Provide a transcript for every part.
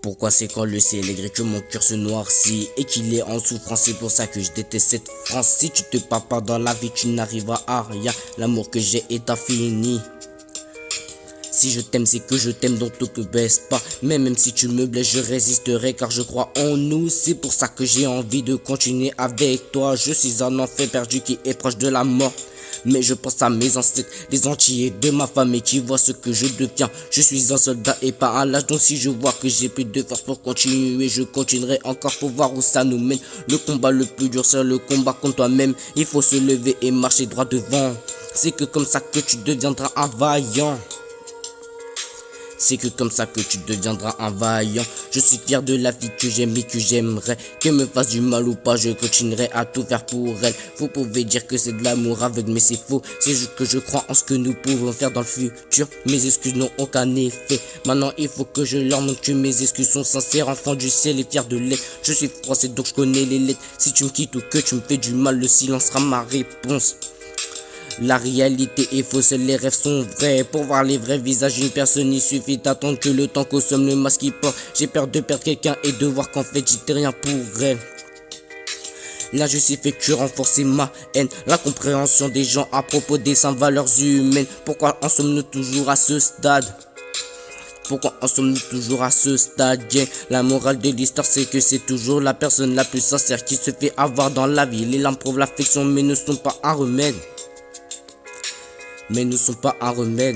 Pourquoi c'est quand le ciel est gris que mon cœur se noircit et qu'il est en souffrance, c'est pour ça que je déteste cette France. Si tu te pars pas dans la vie, tu n'arriveras à rien. L'amour que j'ai est infini. Si je t'aime, c'est que je t'aime, donc ne te baisse pas. Mais même si tu me blesses, je résisterai car je crois en nous. C'est pour ça que j'ai envie de continuer avec toi. Je suis un enfant perdu qui est proche de la mort. Mais je pense à mes ancêtres, les entiers de ma famille qui voient ce que je deviens. Je suis un soldat et pas un lâche, donc si je vois que j'ai plus de force pour continuer, je continuerai encore pour voir où ça nous mène. Le combat le plus dur, c'est le combat contre toi-même. Il faut se lever et marcher droit devant. C'est que comme ça que tu deviendras un vaillant. C'est que comme ça que tu deviendras un vaillant. Je suis fier de la fille que j'aime et que j'aimerais. Qu'elle me fasse du mal ou pas, je continuerai à tout faire pour elle. Vous pouvez dire que c'est de l'amour aveugle, mais c'est faux. C'est juste que je crois en ce que nous pouvons faire dans le futur. Mes excuses n'ont aucun effet. Maintenant il faut que je leur montre que mes excuses sont sincères. Enfant du ciel et fier de l'être. Je suis français donc je connais les lettres. Si tu me quittes ou que tu me fais du mal, le silence sera ma réponse. La réalité est fausse et les rêves sont vrais. Pour voir les vrais visages d'une personne, il suffit d'attendre que le temps consomme le masque qui porte. J'ai peur de perdre quelqu'un et de voir qu'en fait j'étais rien pour elle. Là je suis fait que renforcer ma haine. La compréhension des gens à propos des saintes valeurs humaines. Pourquoi en sommes-nous toujours à ce stade? Pourquoi en sommes-nous toujours à ce stade? La morale de l'histoire c'est que c'est toujours la personne la plus sincère qui se fait avoir dans la vie. Les larmes prouvent l'affection mais ne sont pas un remède. Mais ne sont pas un remède.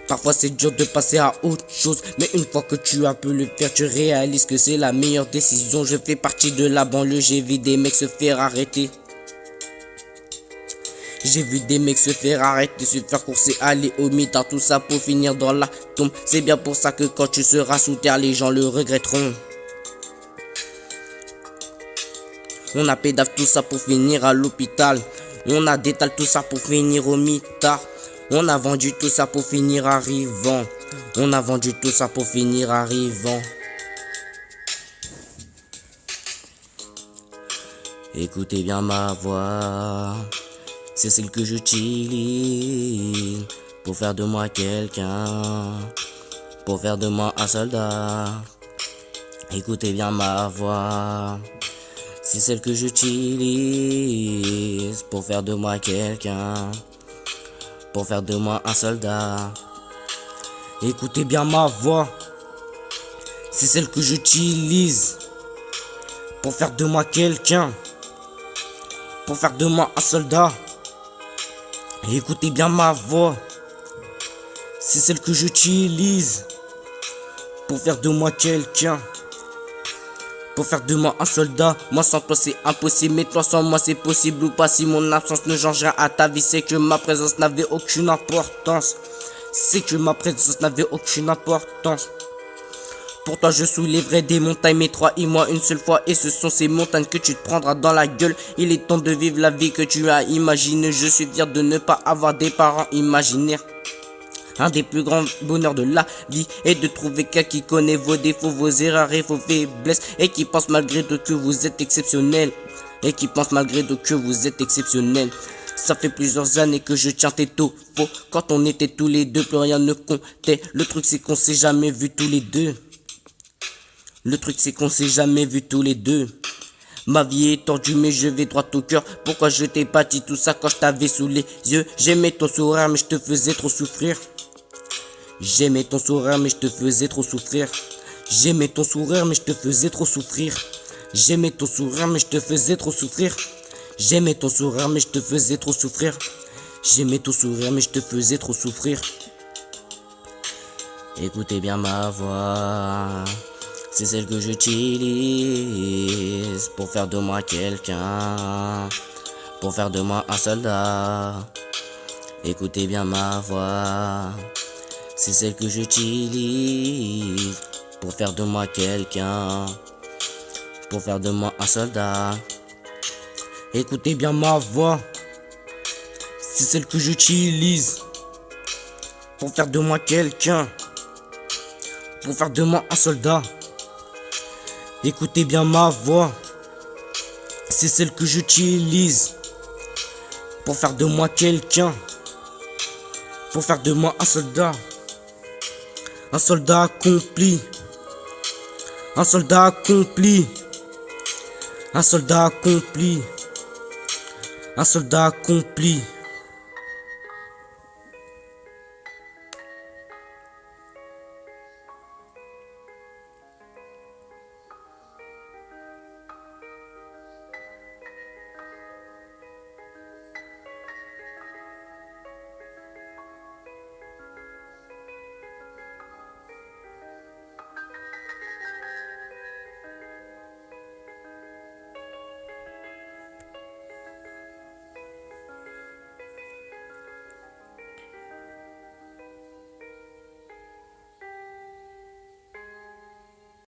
Parfois c'est dur de passer à autre chose, mais une fois que tu as pu le faire, tu réalises que c'est la meilleure décision. Je fais partie de la banlieue, j'ai vu des mecs se faire arrêter. J'ai vu des mecs se faire arrêter, se faire courser, aller au mitard, tout ça pour finir dans la tombe. C'est bien pour ça que quand tu seras sous terre, les gens le regretteront. On a pédave tout ça pour finir à l'hôpital. On a détalé tout ça pour finir au mitard. On a vendu tout ça pour finir arrivant. On a vendu tout ça pour finir arrivant. Écoutez bien ma voix. C'est celle que j'utilise pour faire de moi quelqu'un. Pour faire de moi un soldat. Écoutez bien ma voix. C'est celle que j'utilise pour faire de moi quelqu'un. Pour faire de moi un soldat. Écoutez bien ma voix. C'est celle que j'utilise pour faire de moi quelqu'un. Pour faire de moi un soldat. Écoutez bien ma voix. C'est celle que j'utilise pour faire de moi quelqu'un. Pour faire de moi un soldat. Moi sans toi c'est impossible, mais toi sans moi c'est possible ou pas. Si mon absence ne changera à ta vie, c'est que ma présence n'avait aucune importance. C'est que ma présence n'avait aucune importance. Pour toi je soulèverai des montagnes, mais toi et moi une seule fois. Et ce sont ces montagnes que tu te prendras dans la gueule. Il est temps de vivre la vie que tu as imaginée. Je suis fier de ne pas avoir des parents imaginaires. Un des plus grands bonheurs de la vie est de trouver quelqu'un qui connaît vos défauts, vos erreurs et vos faiblesses. Et qui pense malgré tout que vous êtes exceptionnel. Et qui pense malgré tout que vous êtes exceptionnel. Ça fait plusieurs années que je tiens tes taux faux. Quand on était tous les deux, plus rien ne comptait. Le truc c'est qu'on s'est jamais vu tous les deux. Le truc c'est qu'on s'est jamais vu tous les deux. Ma vie est tordue mais je vais droit au cœur. Pourquoi je t'ai pas dit tout ça quand je t'avais sous les yeux? J'aimais ton sourire mais je te faisais trop souffrir. J'aimais ton sourire mais je te faisais trop souffrir. J'aimais ton sourire mais je te faisais trop souffrir. J'aimais ton sourire mais je te faisais trop souffrir. J'aimais ton sourire mais je te faisais trop souffrir. J'aimais ton sourire mais je te faisais trop souffrir. Écoutez bien ma voix. C'est celle que j'utilise pour faire de moi quelqu'un. Pour faire de moi un soldat. Écoutez bien ma voix. C'est celle que j'utilise pour faire de moi quelqu'un. Pour faire de moi un soldat. Écoutez bien ma voix. C'est celle que j'utilise pour faire de moi quelqu'un. Pour faire de moi un soldat. Écoutez bien ma voix. C'est celle que j'utilise pour faire de moi quelqu'un. Pour faire de moi un soldat. Un soldat accompli. Un soldat accompli. Un soldat accompli. Un soldat accompli.